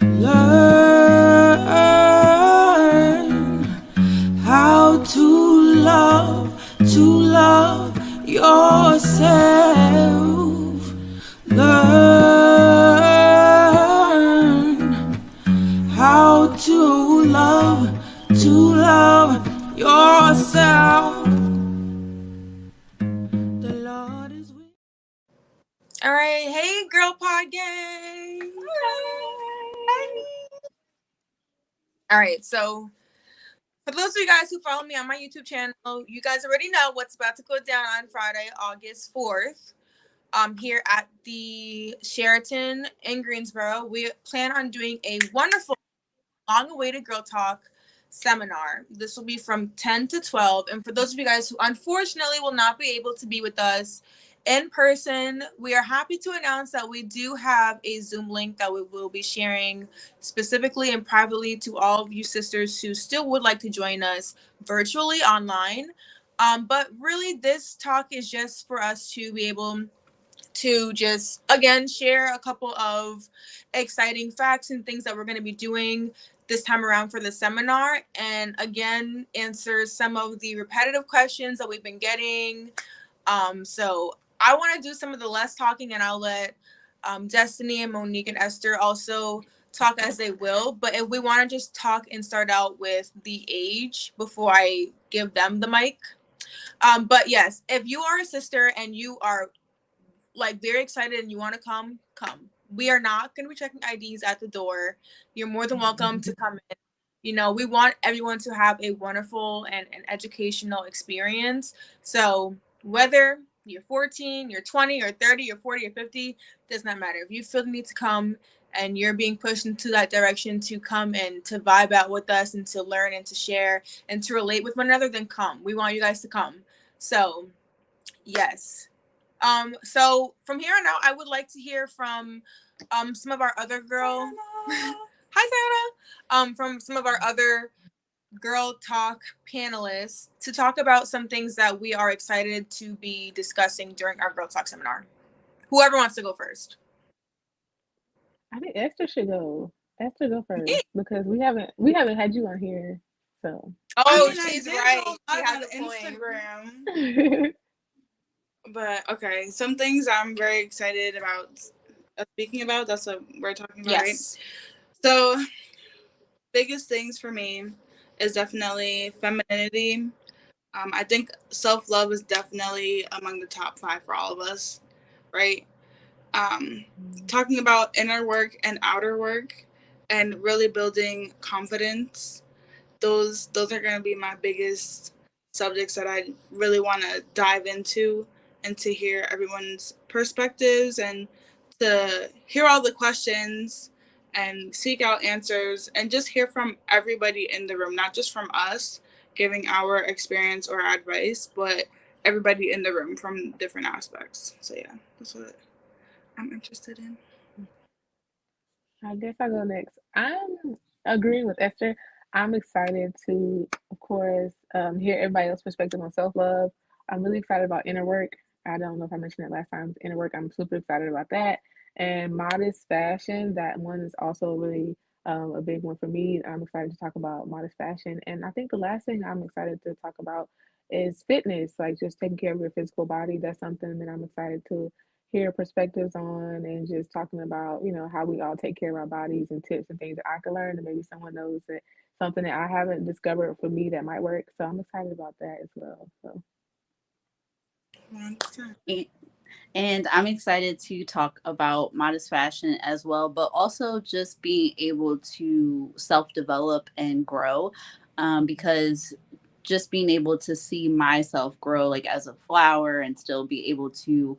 Learn how to love yourself. Learn how to love yourself. The Lord is with. All right, hey girl pod gang. Hi. All right, so for those of you guys who follow me on my YouTube channel, you guys already know what's about to go down on Friday, August 4th. Here at the Sheraton in Greensboro. We plan on doing a wonderful, long-awaited Girl Talk seminar. This will be from 10 to 12. And for those of you guys who unfortunately will not be able to be with us in person, we are happy to announce that we do have a Zoom link that we will be sharing specifically and privately to all of you sisters who still would like to join us virtually online. But really, this talk is just for us to be able to just, again, share a couple of exciting facts and things that we're going to be doing this time around for the seminar, and again, answer some of the repetitive questions that we've been getting. So I want to do some of the less talking, and I'll let Destiny and Monique and Esther also talk as they will. But if we want to just talk and start out with the age before I give them the mic. But yes, if you are a sister and you are like very excited and you want to come. We are not going to be checking IDs at the door. You're more than welcome to come in. You know, we want everyone to have a wonderful and an educational experience. So whether you're 14, you're 20, or 30, or 40, or 50, does not matter. If you feel the need to come and you're being pushed into that direction to come and to vibe out with us and to learn and to share and to relate with one another, then come. We want you guys to come. So yes. So from here on out, I would like to hear from some of our other girl. Hi, Sarah. From some of our other girl talk panelists to talk about some things that we are excited to be discussing during our girl talk seminar. Whoever wants to go first. I think Esther should go. Esther go first because we haven't had you on here, so. Oh, I she's did right. go She live has on a point. Instagram. But okay, some things I'm very excited about speaking about. That's what we're talking about, right? Yes. So, biggest things for me is definitely femininity. I think self-love is definitely among the top 5 for all of us, right? Talking about inner work and outer work and really building confidence. Those are going to be my biggest subjects that I really want to dive into and to hear everyone's perspectives and to hear all the questions and seek out answers and just hear from everybody in the room, not just from us giving our experience or advice, but everybody in the room from different aspects. So yeah, that's what I'm interested in. I guess I go next. I'm agreeing with Esther. I'm excited to, of course, hear everybody else's perspective on self love. I'm really excited about inner work. I don't know if I mentioned that last time. Inner work, I'm super excited about that. And modest fashion, that one is also really a big one for me. I'm excited to talk about modest fashion. And I think the last thing I'm excited to talk about is fitness, like just taking care of your physical body. That's something that I'm excited to hear perspectives on and just talking about, how we all take care of our bodies and tips and things that I can learn and maybe someone knows that something that I haven't discovered for me that might work. So I'm excited about that as well. So 100%. And I'm excited to talk about modest fashion as well, but also just being able to self develop and grow, because just being able to see myself grow like as a flower and still be able to,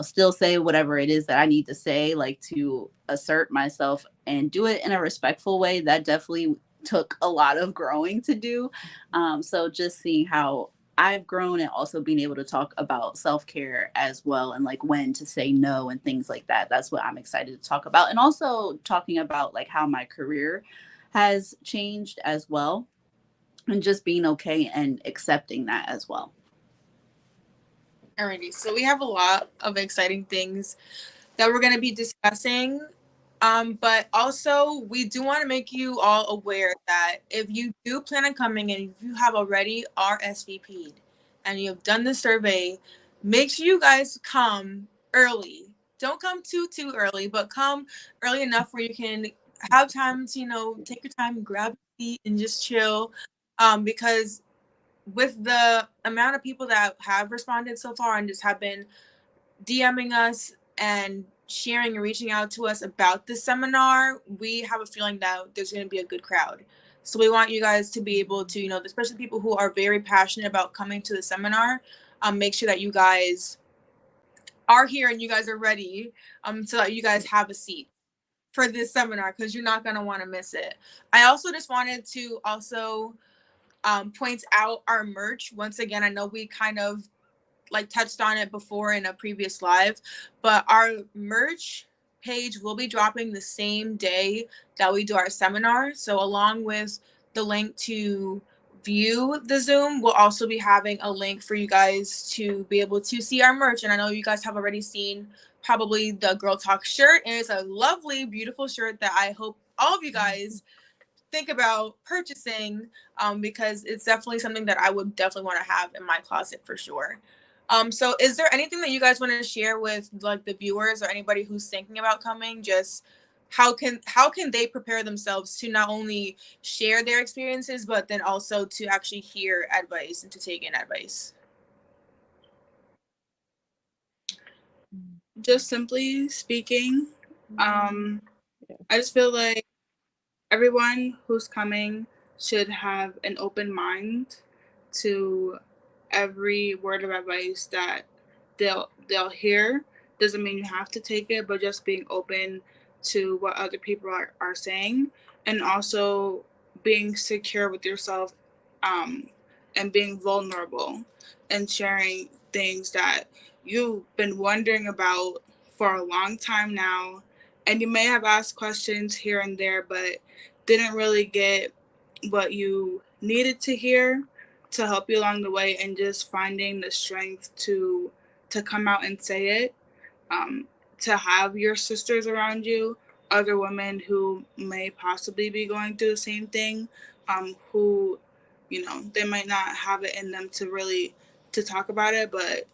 still say whatever it is that I need to say, like to assert myself and do it in a respectful way. That definitely took a lot of growing to do. So just seeing how I've grown and also being able to talk about self-care as well and like when to say no and things like that. That's what I'm excited to talk about. And also talking about like how my career has changed as well and just being okay and accepting that as well. Alrighty, so we have a lot of exciting things that we're going to be discussing But also, we do want to make you all aware that if you do plan on coming and if you have already RSVP'd and you have done the survey, make sure you guys come early. Don't come too early, but come early enough where you can have time to, take your time, grab a seat, and just chill. Because with the amount of people that have responded so far and just have been DMing us and sharing and reaching out to us about this seminar, we have a feeling that there's going to be a good crowd. So we want you guys to be able to, especially people who are very passionate about coming to the seminar, make sure that you guys are here and you guys are ready, so that you guys have a seat for this seminar, because you're not going to want to miss it. I also just wanted to also point out our merch. Once again, I know we kind of touched on it before in a previous live, but our merch page will be dropping the same day that we do our seminar. So along with the link to view the Zoom, we'll also be having a link for you guys to be able to see our merch. And I know you guys have already seen probably the Girl Talk shirt, and it's a lovely, beautiful shirt that I hope all of you guys think about purchasing, because it's definitely something that I would definitely want to have in my closet for sure. So is there anything that you guys want to share with the viewers or anybody who's thinking about coming? Just how can they prepare themselves to not only share their experiences, but then also to actually hear advice and to take in advice? Just simply speaking, I just feel like everyone who's coming should have an open mind to every word of advice that they'll hear. Doesn't mean you have to take it, but just being open to what other people are saying, and also being secure with yourself, and being vulnerable and sharing things that you've been wondering about for a long time now, and you may have asked questions here and there but didn't really get what you needed to hear to help you along the way, and just finding the strength to come out and say it, to have your sisters around you, other women who may possibly be going through the same thing, who, they might not have it in them to really to talk about it, but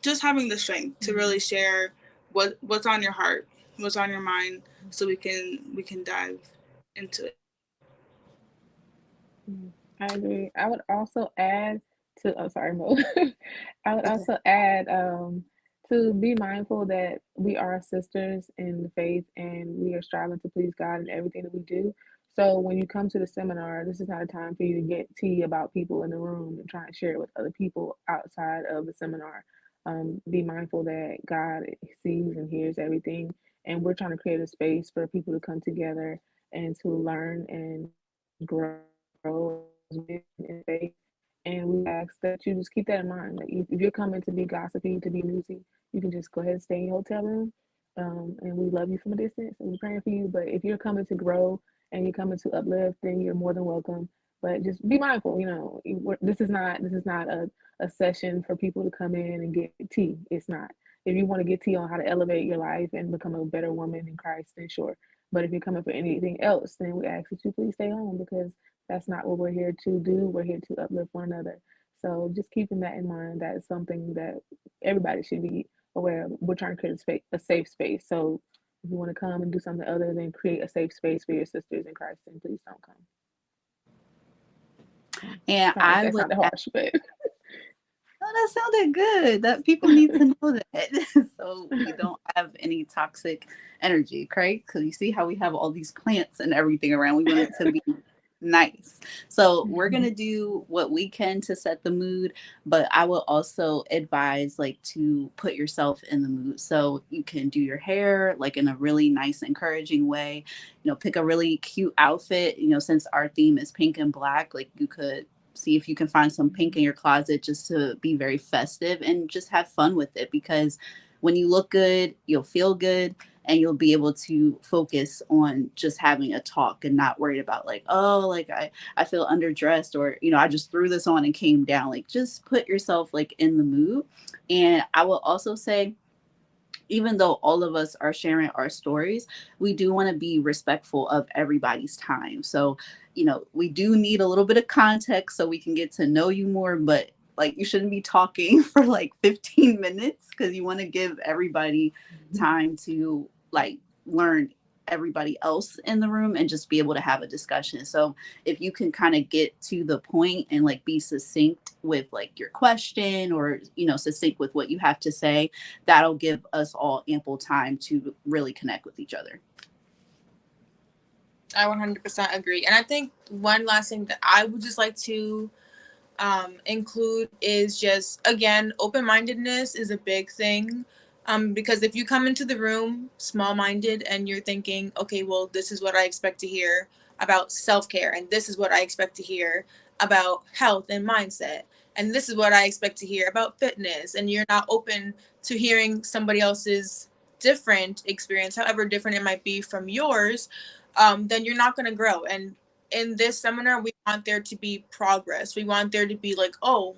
just having the strength to really share what's on your heart, what's on your mind, so we can dive into it. I agree. I would also add to, oh, sorry, Mo. I would Okay. also add to be mindful that we are sisters in the faith and we are striving to please God in everything that we do. So when you come to the seminar, this is not a time for you to get tea about people in the room and try and share it with other people outside of the seminar. Be mindful that God sees and hears everything, and we're trying to create a space for people to come together and to learn and grow as women in faith. And we ask that you just keep that in mind. Like if you're coming to be gossipy, to be nosy, you can just go ahead and stay in your hotel room. And we love you from a distance and we're praying for you. But if you're coming to grow and you're coming to uplift, then you're more than welcome. But just be mindful, this is not a session for people to come in and get tea. It's not. If you want to get tea on how to elevate your life and become a better woman in Christ, then sure. But if you're coming for anything else, then we ask that you please stay home, because that's not what we're here to do. We're here to uplift one another. So just keeping that in mind, that is something that everybody should be aware of. We're trying to create a safe space. So if you want to come and do something other than create a safe space for your sisters in Christ, then please don't come. And Sorry if I that would sounded harsh, but Oh, that sounded good. That people need to know that. So we don't have any toxic energy, right? Because you see how we have all these plants and everything around. We want it to be nice. So we're gonna do what we can to set the mood, but I will also advise to put yourself in the mood. So you can do your hair in a really nice, encouraging way. Pick a really cute outfit. Since our theme is pink and black, you could see if you can find some pink in your closet just to be very festive and just have fun with it, because when you look good, you'll feel good and you'll be able to focus on just having a talk and not worried about I feel underdressed, or I just threw this on and came down. Just put yourself in the mood. And I will also say, even though all of us are sharing our stories, we do want to be respectful of everybody's time. So, we do need a little bit of context so we can get to know you more, but like you shouldn't be talking for like 15 minutes because you want to give everybody time to like learn everybody else in the room and just be able to have a discussion. So if you can kind of get to the point and like be succinct with like your question or succinct with what you have to say, that'll give us all ample time to really connect with each other. I 100% agree. And I think one last thing that I would just like to include is just, again, open-mindedness is a big thing. Because if you come into the room small-minded and you're thinking, okay, well, this is what I expect to hear about self-care, and this is what I expect to hear about health and mindset, and this is what I expect to hear about fitness, and you're not open to hearing somebody else's different experience, however different it might be from yours, then you're not going to grow. And in this seminar, we want there to be progress. We want there to be like, oh,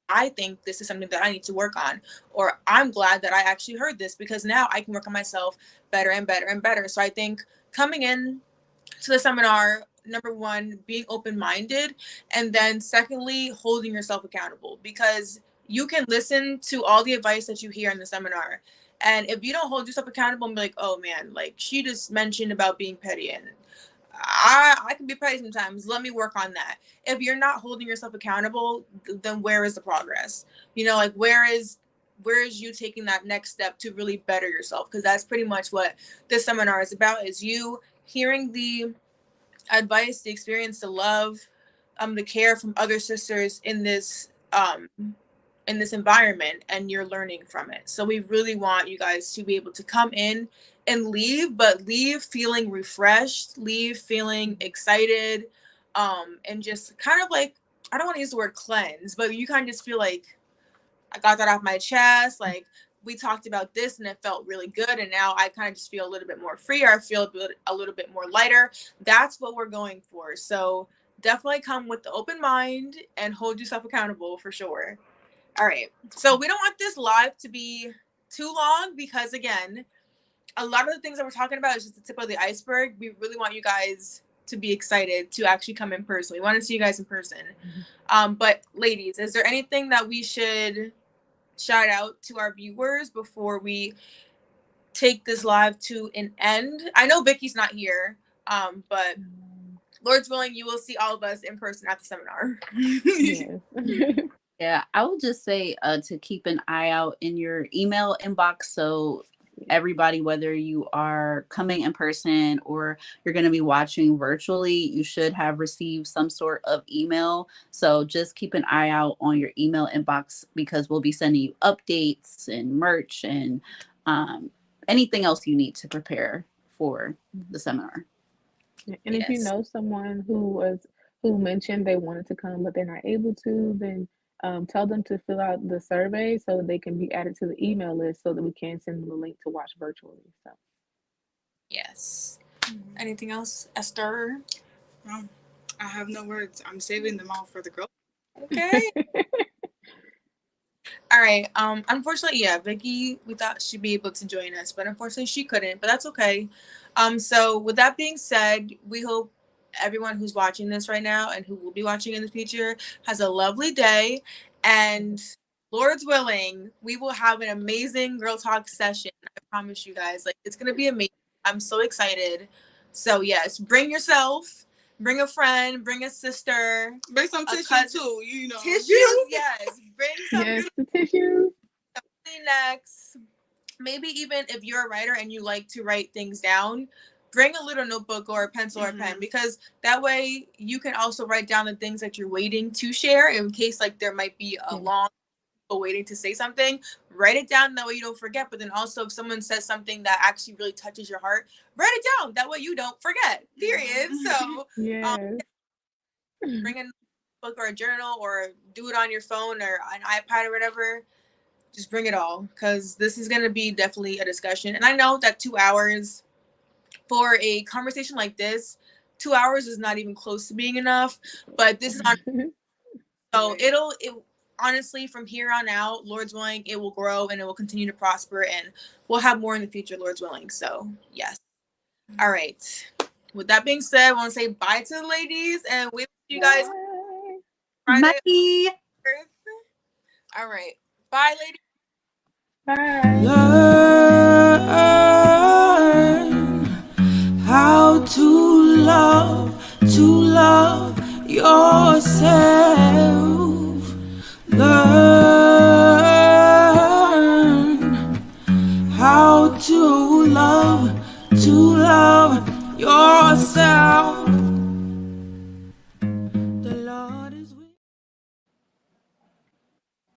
I think this is something that I need to work on, or I'm glad that I actually heard this because now I can work on myself better and better and better. So I think coming in to the seminar, number one, being open-minded, and then secondly, holding yourself accountable, because you can listen to all the advice that you hear in the seminar, and if you don't hold yourself accountable and be like, oh man, like she just mentioned about being petty, and I can be petty sometimes, let me work on that. If you're not holding yourself accountable, then where is the progress? Like where is you taking that next step to really better yourself? Because that's pretty much what this seminar is about, is you hearing the advice, the experience, the love, the care from other sisters in this environment, and you're learning from it. So we really want you guys to be able to come in and leave, but leave feeling refreshed, leave feeling excited, and just kind of like, I don't want to use the word cleanse, but you kind of just feel like I got that off my chest. Like we talked about this and it felt really good, and now I kind of just feel a little bit more free, or I feel a little bit more lighter. That's what we're going for. So definitely come with the open mind and hold yourself accountable for sure. All right. So we don't want this live to be too long because, again, a lot of the things that we're talking about is just the tip of the iceberg. We really want you guys to be excited to actually come in person. We want to see you guys in person. But ladies, is there anything that we should shout out to our viewers before we take this live to an end? I know Vicky's not here, but Lord's willing, you will see all of us in person at the seminar. Yes. Yeah, I would just say to keep an eye out in your email inbox. So everybody, whether you are coming in person or you're going to be watching virtually, you should have received some sort of email. So just keep an eye out on your email inbox, because we'll be sending you updates and merch and anything else you need to prepare for the seminar. And if you know someone who mentioned they wanted to come but they're not able to, then tell them to fill out the survey so that they can be added to the email list so that we can send them a link to watch virtually. So yes. Anything else, Esther? No, I have no words. I'm saving them all for the girl. Okay. All right. Unfortunately, yeah, Vicky, we thought she'd be able to join us, but unfortunately she couldn't, but that's okay. So with that being said, we hope everyone who's watching this right now and who will be watching in the future has a lovely day, and Lord's willing, we will have an amazing girl talk session. I promise you guys, like, it's going to be amazing. I'm so excited. So yes, bring yourself, bring a friend, bring a sister, bring some tissue too, Tissues, yes. Bring some the tissues. Kleenex. Maybe even if you're a writer and you like to write things down, bring a little notebook or a pencil or a pen, because that way you can also write down the things that you're waiting to share in case like there might be a long waiting to say something. Write it down, that way you don't forget. But then also if someone says something that actually really touches your heart, write it down, that way you don't forget, period. So bring a book or a journal, or do it on your phone or an iPad or whatever. Just bring it all, because this is going to be definitely a discussion. And I know that 2 hours for a conversation like this, 2 hours is not even close to being enough, but this is on. So honestly, from here on out, Lord's willing, it will grow and it will continue to prosper, and we'll have more in the future, Lord's willing. So, yes. All right. With that being said, I want to say bye to the ladies, and we see you guys Friday. Bye. All right. Bye, ladies. Bye. Learn how to love yourself. Learn how to love yourself.